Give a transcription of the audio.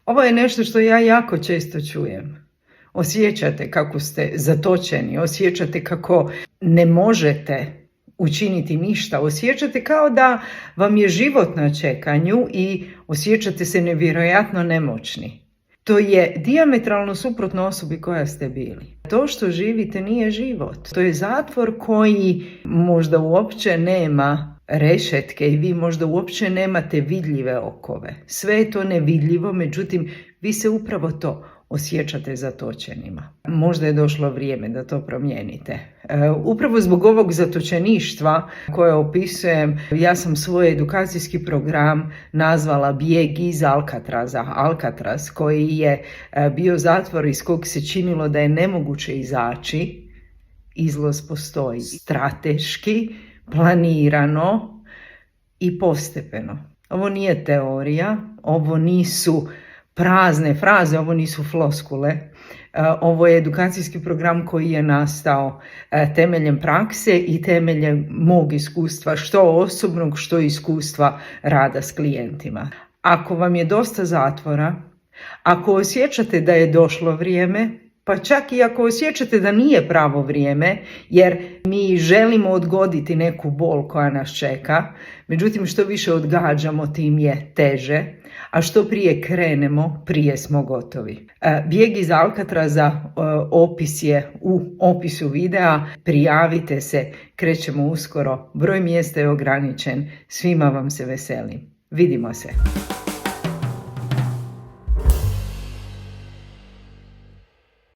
Ovo je nešto što ja jako često čujem. Osjećate kako ste zatočeni, osjećate kako ne možete učiniti ništa, osjećate kao da vam je život na čekanju i osjećate se nevjerojatno nemoćni. To je dijametralno suprotno osobi koja ste bili. To što živite nije život. To je zatvor koji možda uopće nema rešetke i vi možda uopće nemate vidljive okove. Sve je to nevidljivo, međutim vi se upravo to osjećate zatočenima. Možda je došlo vrijeme da to promijenite. Upravo zbog ovog zatočeništva koje opisujem, ja sam svoj edukacijski program nazvala Bijeg iz Alcatraza. Alcatraz koji je bio zatvor iz kog se činilo da je nemoguće izaći. Izlaz postoji strateški, planirano i postepeno. Ovo nije teorija, ovo nisu prazne fraze, ovo nisu floskule. Ovo je edukacijski program koji je nastao temeljem prakse i temeljem mog iskustva, što osobnog, što iskustva rada s klijentima. Ako vam je dosta zatvora, ako osjećate da je došlo vrijeme, pa čak i ako osjećate da nije pravo vrijeme, jer mi želimo odgoditi neku bol koja nas čeka, međutim što više odgađamo, tim je teže, a što prije krenemo, prije smo gotovi. Bijeg iz Alcatraza opis je u opisu videa, prijavite se, krećemo uskoro, broj mjesta je ograničen, svima vam se veselim. Vidimo se.